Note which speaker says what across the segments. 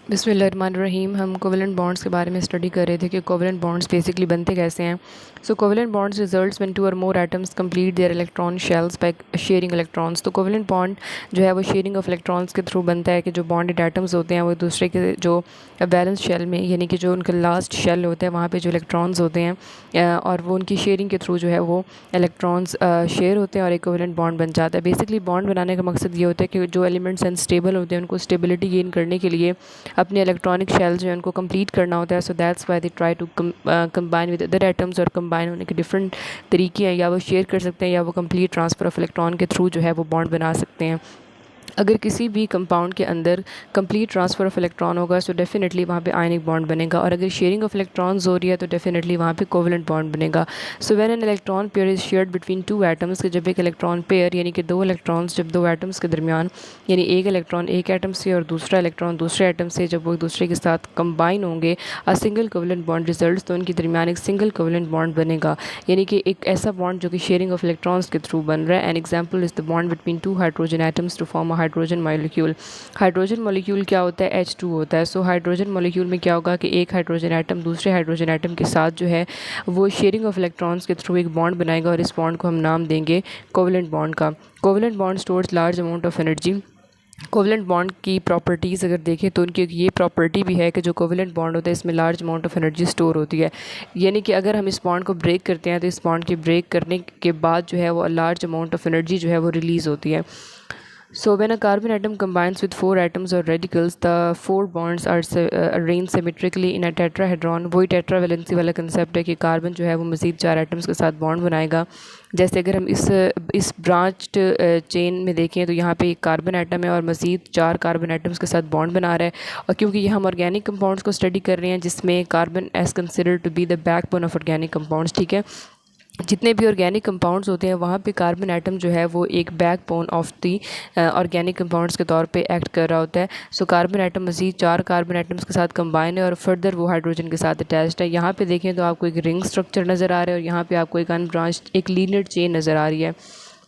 Speaker 1: बिस्मिल्लाहिर्रहमानिर्रहीम। हम covalent bonds के बारे में स्टडी कर रहे थे कि कोवेलेंट बॉन्ड्स बेसिकली बनते कैसे हैं। So covalent bonds results when two or more atoms complete their electron shells by sharing electrons. तो कोवेलेंट बॉन्ड जो है वो शेयरिंग ऑफ इलेक्ट्रॉन्स के थ्रू बनता है कि जो बॉन्डेड एटम्स होते हैं वो दूसरे के जो बैलेंस शेल में, यानी कि जो उनका लास्ट शेल होता है वहाँ पे जो इलेक्ट्रॉन्स होते हैं और वो उनकी शेयरिंग के थ्रू जो है वो इलेक्ट्रॉन्स शेयर होते हैं और एक कोवेलेंट बॉन्ड बन जाता है। बेसिकली बॉन्ड बनाने का मकसद ये होता है कि जो एलिमेंट्स अनस्टेबल होते हैं उनको स्टेबिलिटी गेन करने के लिए अपने इलेक्ट्रॉनिक शेल जो है उनको कंप्लीट करना होता है। So that's why they try to combine with other atoms, और कंबाइन होने के डिफरेंट तरीके हैं, या वो शेयर कर सकते हैं या वो कंप्लीट ट्रांसफ़र ऑफ इलेक्ट्रॉन के थ्रू जो है वो बॉन्ड बना सकते हैं। अगर किसी भी कंपाउंड के अंदर कंप्लीट ट्रांसफ़र ऑफ इलेक्ट्रॉन होगा तो डेफिनेटली वहाँ पे आयनिक बॉन्ड बनेगा, और अगर शेयरिंग ऑफ इलेक्ट्रॉन्स हो रही है तो डेफिनेटली वहाँ पे कोवेलेंट बॉन्ड बनेगा। So when an electron pair is shared between two atoms, जब एक इलेक्ट्रॉन पेयर यानी कि दो इलेक्ट्रॉन्स जब दो एटम्स के दरमियान, यानी एक इलेक्ट्रॉन एक एटम से और दूसरा इलेक्ट्रॉन दूसरे एटम से जब वो एक दूसरे के साथ कंबाइन होंगे a single covalent bond result, तो उनके दरमियान एक सिंगल कोवेलेंट बॉन्ड बनेगा, यानी कि एक ऐसा बॉन्ड जो कि शेयरिंग ऑफ इलेक्ट्रॉन्स के थ्रू बन रहा है। An example is the bond between two hydrogen atoms to form a hydrogen molecule. Hydrogen molecule क्या होता है? H2 होता है। सो हाइड्रोजन मॉलिक्यूल में क्या होगा कि एक हाइड्रोजन एटम दूसरे हाइड्रोजन एटम के साथ जो है वो शेयरिंग ऑफ इलेक्ट्रॉन्स के थ्रू एक बॉन्ड बनाएगा, और इस बॉन्ड को हम नाम देंगे कोवेलेंट बॉन्ड का। Covalent bond stores large amount of energy. Covalent bond की प्रॉपर्टीज़ अगर देखें तो उनकी ये प्रॉपर्टी भी है कि जो कोवेलेंट बॉन्ड होता है इसमें large amount of energy store होती है, यानी कि अगर हम इस बॉन्ड को ब्रेक करते हैं तो इस बॉन्ड के ब्रेक करने के बाद जो है वो लार्ज अमाउंट ऑफ एनर्जी जो है वो रिलीज़ होती है। So when a carbon atom combines with four atoms or radicals, the four bonds are arranged symmetrically in a tetrahedron। वही टेट्रावेलेंसी वाला कंसेप्ट है कि कार्बन जो है वो मज़ीद चार एटम्स के साथ बॉन्ड बनाएगा। जैसे अगर हम इस ब्रांच्ड चेन में देखें तो यहाँ पे एक कार्बन एटम है और मज़ीद चार कार्बन एटम्स के साथ बॉन्ड बना रहा है, और क्योंकि ये हम ऑर्गेनिक कंपाउंड्स को स्टडी कर रहे हैं जिसमें carbon as considered to be the backbone of organic compounds, ठीक है। जितने भी ऑर्गेनिक कंपाउंड्स होते हैं वहाँ पे कार्बन एटम जो है वो एक backbone of the organic compounds के तौर पे एक्ट कर रहा होता है। सो कार्बन एटम मज़ीद चार कार्बन एटम्स के साथ कंबाइन है और फर्दर वो हाइड्रोजन के साथ अटैच्ड है। यहाँ पे देखें तो आपको एक रिंग स्ट्रक्चर नज़र आ रहा है और यहाँ पे आपको एक अनब्रांच्ड एक लीनियर चेन नज़र आ रही है।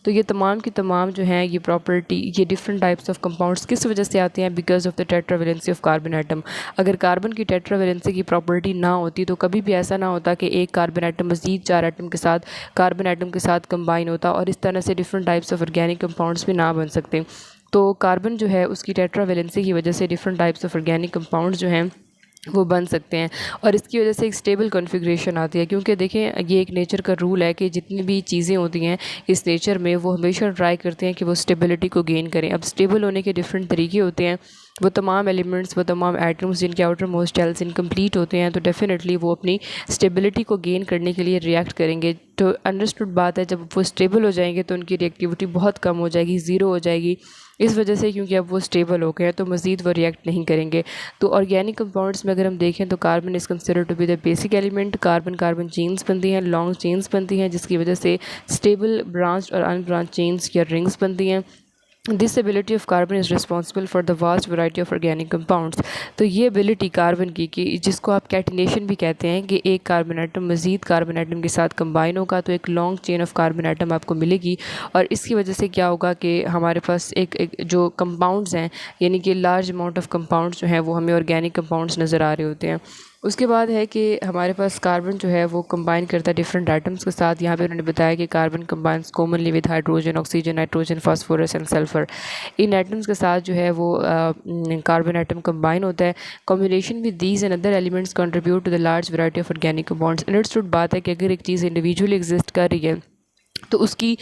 Speaker 1: तो ये तमाम की तमाम जो हैं ये प्रॉपर्टी, ये डिफरेंट टाइप्स ऑफ कंपाउंड्स किस वजह से आते हैं? Because of the tetravalency of carbon atom. अगर कार्बन की टेट्रावेलेंसी की प्रॉपर्टी ना होती तो कभी भी ऐसा ना होता कि एक कार्बन एटम मज़ीद चार एटम के साथ कार्बन एटम के साथ कंबाइन होता, और इस तरह से different types of organic compounds भी ना बन सकते। तो कार्बन जो है उसकी टेट्रावेलेंसी की वजह से different types of organic compounds जो हैं वो बन सकते हैं, और इसकी वजह से एक स्टेबल कॉन्फ़िगरेशन आती है। क्योंकि देखें ये एक नेचर का रूल है कि जितनी भी चीज़ें होती हैं इस नेचर में वो हमेशा ट्राई करते हैं कि वो स्टेबिलिटी को गेन करें। अब स्टेबल होने के डिफरेंट तरीके होते हैं। वो तमाम एलिमेंट्स, वो तमाम एटम्स जिनके आउटर मोस्ट शेल्स इनकम्प्लीट होते हैं तो डेफिनेटली वो अपनी स्टेबिलिटी को गेन करने के लिए रिएक्ट करेंगे। तो अंडरस्टूड बात है, जब वो स्टेबल हो जाएंगे तो उनकी रिएक्टिविटी बहुत कम हो जाएगी, ज़ीरो हो जाएगी। इस वजह से क्योंकि अब वो स्टेबल हो गए हैं तो मज़ीद वो रिएक्ट नहीं करेंगे। तो ऑर्गेनिक कंपाउंड्स में अगर हम देखें तो carbon is considered to be the basic element. Carbon carbon chains बनती हैं, लॉन्ग चेन्स बनती हैं, जिसकी वजह से स्टेबल ब्रांच और अनब्रांच चेन्स या रिंग्स बनती हैं। This ability of carbon is responsible for the vast variety of organic compounds. तो ये एबिलिटी कार्बन की कि जिसको आप कैटिनेशन भी कहते हैं कि एक कार्बन एटम मज़ीद कार्बन एटम के साथ कंबाइन होगा तो एक long chain of carbon atom आपको मिलेगी, और इसकी वजह से क्या होगा कि हमारे पास एक जो कंपाउंड्स हैं, यानी कि लार्ज अमाउंट ऑफ कंपाउंड्स जो हैं वो हमें ऑर्गेनिक कंपाउंड्स नज़र आ रहे होते हैं। उसके बाद है कि हमारे पास कार्बन जो है वो कंबाइन करता है डिफरेंट एटम्स के साथ। यहाँ पे उन्होंने बताया कि carbon combines commonly with hydrogen, oxygen, nitrogen, phosphorus and sulphur. In atoms के साथ जो है वो कार्बन एटम कंबाइन होता है। Combination with these and other elements contribute to the large variety of organic compounds. Understood बात है कि अगर एक चीज़ इंडिविजुअली एग्जिस्ट कर रही है तो उसकी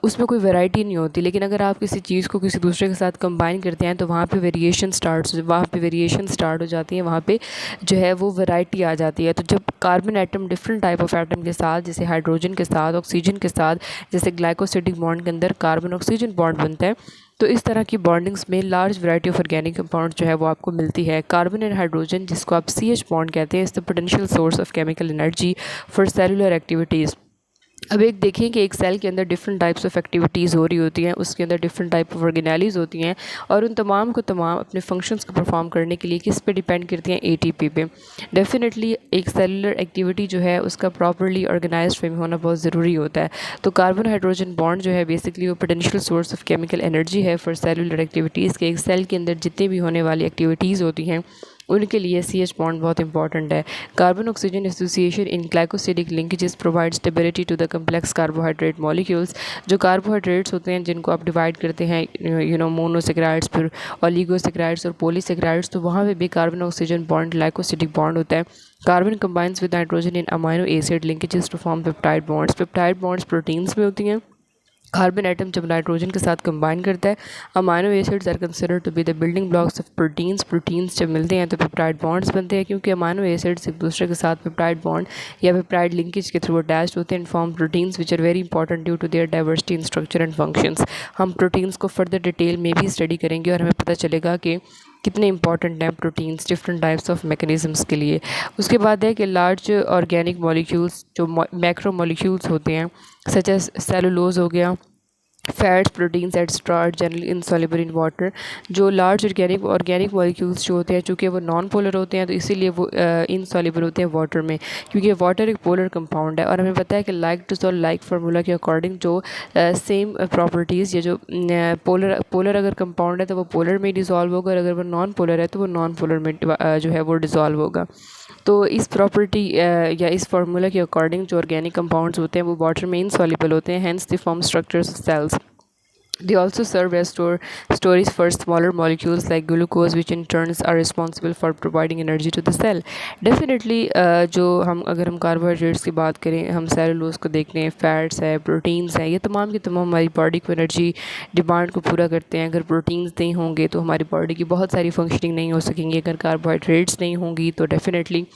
Speaker 1: उसमें कोई वैरायटी नहीं होती, लेकिन अगर आप किसी चीज़ को किसी दूसरे के साथ कंबाइन करते हैं तो वहाँ पे वेरिएशन स्टार्ट हो जाती है, वहाँ पे जो है वो वैरायटी आ जाती है। तो जब carbon atom different type of atom के साथ, जैसे हाइड्रोजन के साथ, ऑक्सीजन के साथ, जैसे ग्लाइकोसिडिक बॉन्ड के अंदर कार्बन ऑक्सीजन बॉन्ड बनता है, तो इस तरह की बॉन्डिंग्स में large variety of organic compound जो है वो आपको मिलती है। कार्बन एंड हाइड्रोजन, जिसको आप CH बॉन्ड कहते हैं, इस the potential source of chemical energy for cellular activities. अब एक देखें कि एक सेल के अंदर डिफरेंट टाइप्स ऑफ एक्टिविटीज़ हो रही होती हैं, उसके अंदर डिफरेंट टाइप ऑफ ऑर्गेनेलीज होती हैं और उन तमाम को तमाम अपने फंक्शंस को परफॉर्म करने के लिए किस पे डिपेंड करती हैं, एटीपी पे। डेफिनेटली एक सेलुलर एक्टिविटी जो है उसका प्रॉपरली ऑर्गेनाइज्ड वे में होना बहुत ज़रूरी होता है। तो कार्बन हाइड्रोजन बॉन्ड जो है बेसिकली वो potential source of chemical energy है फॉर सेलुलर एक्टिविटीज़ के। एक सेल के अंदर जितनी भी होने वाली एक्टिविटीज़ होती हैं उनके लिए CH बॉन्ड बहुत इंपॉर्टेंट है। Carbon oxygen association in glycosidic linkages provide stability to the complex carbohydrate molecules. जो कार्बोहाइड्रेट्स होते हैं जिनको आप डिवाइड करते हैं मोनोसेक्राइड्स, फिर ओलिगोसेक्राइड्स और पॉलीसेक्राइड्स, तो वहाँ पे भी carbon oxygen bond glycosidic bond होता है। Carbon combines with nitrogen in amino acid linkages to form peptide bonds. Peptide bonds proteins में होती हैं। कार्बन एटम जब नाइट्रोजन के साथ कंबाइन करता है, amino acids are considered to be the building blocks of proteins. Proteins जब मिलते हैं तो पेप्टाइड बॉन्ड्स बनते हैं, क्योंकि अमाइनो एसिड्स एक दूसरे के साथ पेप्टाइड बॉन्ड या पेप्टाइड लिंकेज के थ्रू अटैच्ड होते हैं and form proteins which are very important due to their diversity in structure and functions. हम प्रोटीन्स को फर्दर डिटेल में भी स्टडी करेंगे और हमें पता चलेगा कि कितने इंपॉर्टेंट हैं proteins different types of mechanisms के लिए। उसके बाद है कि लार्ज ऑर्गेनिक मॉलिक्यूल्स जो मैक्रो मॉलिक्यूल्स होते हैं सच एज सेलुलोज हो गया, fats, proteins etcetera are generally insoluble in water. जो लार्ज ऑर्गेनिक मॉलिक्यूल्स जो होते हैं चूँकि वो नॉन पोलर होते हैं तो इसीलिए वो इनसॉल्युबल होते हैं वाटर में, क्योंकि वाटर एक पोलर कंपाउंड है। और हमें पता है कि लाइक डिसॉल्व लाइक फार्मूला के अकॉर्डिंग जो सेम प्रॉपर्टीज़ या जो पोलर अगर कंपाउंड है तो वो पोलर में डिज़ोल्व होगा, और अगर वो नॉन पोलर है तो वो नॉन पोलर में जो है वो डिज़ोल्व होगा। तो इस प्रॉपर्टी या इस फार्मूला के अकॉर्डिंग जो ऑर्गेनिक कंपाउंड्स होते हैं वो वाटर में इनसॉल्युबल होते हैं, hence the form structures of cells. They also serve as storage for smaller molecules like glucose, which in turns are responsible for providing energy to the cell. Definitely जो अगर हम carbohydrates की बात करें, हम सेलुलोज को देख लें, फैट्स है, प्रोटीन्स है, ये तमाम के तमाम हमारी बॉडी को एनर्जी डिमांड को पूरा करते हैं। अगर प्रोटीन्स नहीं होंगे तो हमारी बॉडी की बहुत सारी फंक्शनिंग नहीं हो सकेंगी। अगर कार्बोहाइड्रेट्स नहीं होंगी तो डेफिनेटली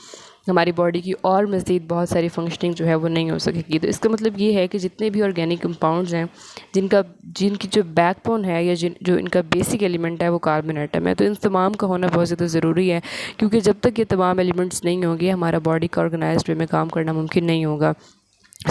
Speaker 1: हमारी बॉडी की और मज़ीद बहुत सारी फंक्शनिंग जो है वो नहीं हो सकेगी। तो इसका मतलब ये है कि जितने भी ऑर्गेनिक कंपाउंड्स हैं जिनकी जो बैकबोन है या जो इनका बेसिक एलिमेंट है वो कार्बन एटम है, तो इन तमाम का होना बहुत ज़्यादा ज़रूरी है, क्योंकि जब तक ये तमाम एलिमेंट्स नहीं होंगे हमारा बॉडी का ऑर्गेनाइज्ड वे में काम करना मुमकिन नहीं होगा।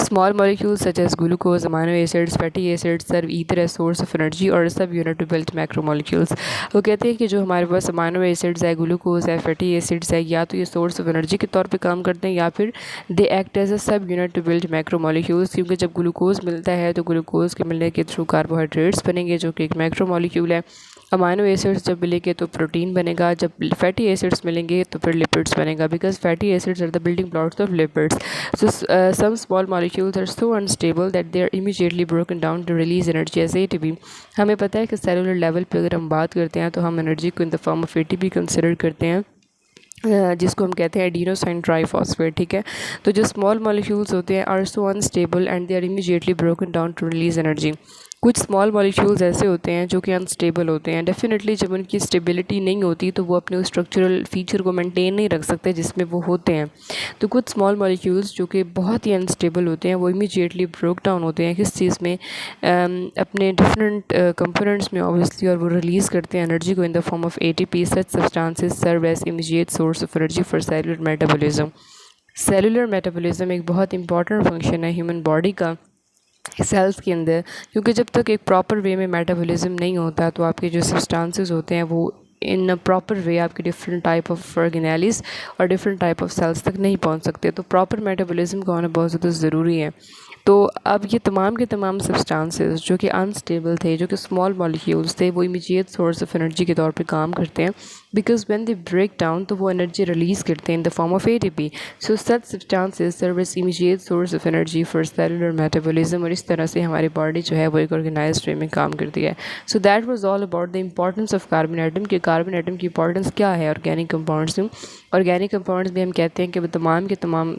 Speaker 1: Small molecules such as glucose, amino acids, fatty acids serve either as source of energy or a subunit to build macromolecules। वो कहते हैं कि जो हमारे पास अमाइनो एसिड्स है, ग्लूकोज है, फैटी एसिड्स है, या तो ये सोर्स ऑफ एनर्जी के तौर पे काम करते हैं या फिर दे एक्ट एज अ सब यूनिट टू बिल्ड मैक्रोमोलिक्यूल्स। क्योंकि जब ग्लूकोज मिलता है तो ग्लूकोज के मिलने के थ्रू कार्बोहाइड्रेट्स बनेंगे जो कि एक मैक्रोमोलिक्यूल है। अमाइनो एसिड्स जब मिलेंगे तो प्रोटीन बनेगा, जब फैटी एसिड्स मिलेंगे तो फिर लिपिड्स बनेगा, because fatty acids are the building blocks of lipids. So some small molecules are so unstable that they are immediately broken down to release energy as ATP। हमें पता है कि सेलुलर लेवल पे अगर हम बात करते हैं तो हम एनर्जी को in the form of ATP consider करते हैं, जिसको हम कहते हैं एडिनोसाइन ट्राइफॉस्फेट। ठीक है, तो जो स्मॉल मॉलिक्यूल्स होते हैं are so unstable and they are immediately broken down to release energy. कुछ स्मॉल मॉलिक्यूल्स ऐसे होते हैं जो कि अनस्टेबल होते हैं। डेफिनेटली जब उनकी स्टेबिलिटी नहीं होती तो वो अपने स्ट्रक्चरल फीचर को मेंटेन नहीं रख सकते जिसमें वो होते हैं। तो कुछ स्मॉल मॉलिक्यूल्स जो कि बहुत ही अनस्टेबल होते हैं वो इमीडिएटली ब्रोक डाउन होते हैं किस चीज़ में, अपने डिफरेंट कंपोनेंट्स में ऑब्वियसली, और वो रिलीज़ करते हैं एनर्जी को in the form of ATP। Such substances serve as immediate source of energy for cellular metabolism. Cellular metabolism एक बहुत इंपॉर्टेंट फंक्शन है ह्यूमन बॉडी का सेल्स के अंदर, क्योंकि जब तक एक प्रॉपर वे में मेटाबॉलिज्म नहीं होता तो आपके जो सब्सटेंसेस होते हैं वो इन प्रॉपर वे आपके डिफरेंट टाइप ऑफ ऑर्गेनेलिस और डिफरेंट टाइप ऑफ सेल्स तक नहीं पहुंच सकते। तो प्रॉपर मेटाबॉलिज्म का होना बहुत ज़्यादा ज़रूरी है। तो अब ये तमाम के तमाम सब्सटेंसेस जो कि अनस्टेबल थे, जो कि स्मॉल मॉलिक्यूल्स थे, वो इमीडिएट सोर्स ऑफ एनर्जी के तौर पे काम करते हैं, because when they break down तो वो एनर्जी रिलीज़ करते हैं in the form of ATP। So such substances serve as immediate source of energy for cellular metabolism, और इस तरह से हमारी बॉडी जो है वो एक ऑर्गेनाइज्ड वे में काम करती है। So that was all about the importance of carbon atom, कि कार्बन एटम की इंपॉर्टेंस क्या है ऑर्गेनिक कंपाउंड्स में। ऑर्गेनिक कंपाउंड्स भी हम कहते हैं कि वो तमाम के तमाम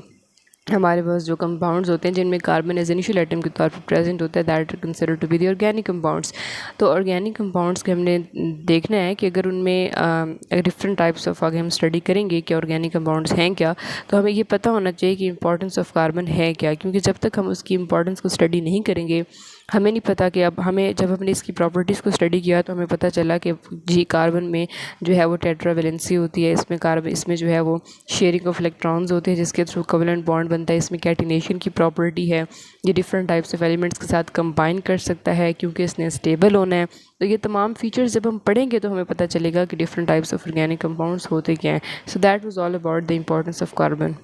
Speaker 1: हमारे पास जो कंपाउंड्स होते हैं जिनमें कार्बन एज इनिशियल एटम के तौर पर प्रेजेंट होता है, that consider to be the organic compounds. तो ऑर्गेनिक कंपाउंड्स के हमने देखना है कि अगर उनमें अगर डिफरेंट टाइप्स ऑफ आगे हम स्टडी करेंगे कि ऑर्गेनिक कंपाउंड्स हैं क्या, तो हमें ये पता होना चाहिए कि इंपॉर्टेंस ऑफ कार्बन है क्या, क्योंकि जब तक हम उसकी इंपॉर्टेंस को स्टडी नहीं करेंगे हमें नहीं पता कि अब हमें जब हमने इसकी प्रॉपर्टीज़ को स्टडी किया तो हमें पता चला कि जी कार्बन में जो है वो टेट्रावेलेंसी होती है, इसमें जो है वो शेयरिंग ऑफ इलेक्ट्रॉन्स होते हैं जिसके थ्रू कोवेलेंट बॉन्ड बनता है। इसमें कैटिनेशन की प्रॉपर्टी है, ये डिफरेंट टाइप्स ऑफ एलिमेंट्स के साथ कंबाइन कर सकता है क्योंकि इसने स्टेबल होना है। तो ये तमाम फीचर्स जब हम पढ़ेंगे तो हमें पता चलेगा कि different types of organic compounds होते क्या हैं। So that was all about the importance of carbon.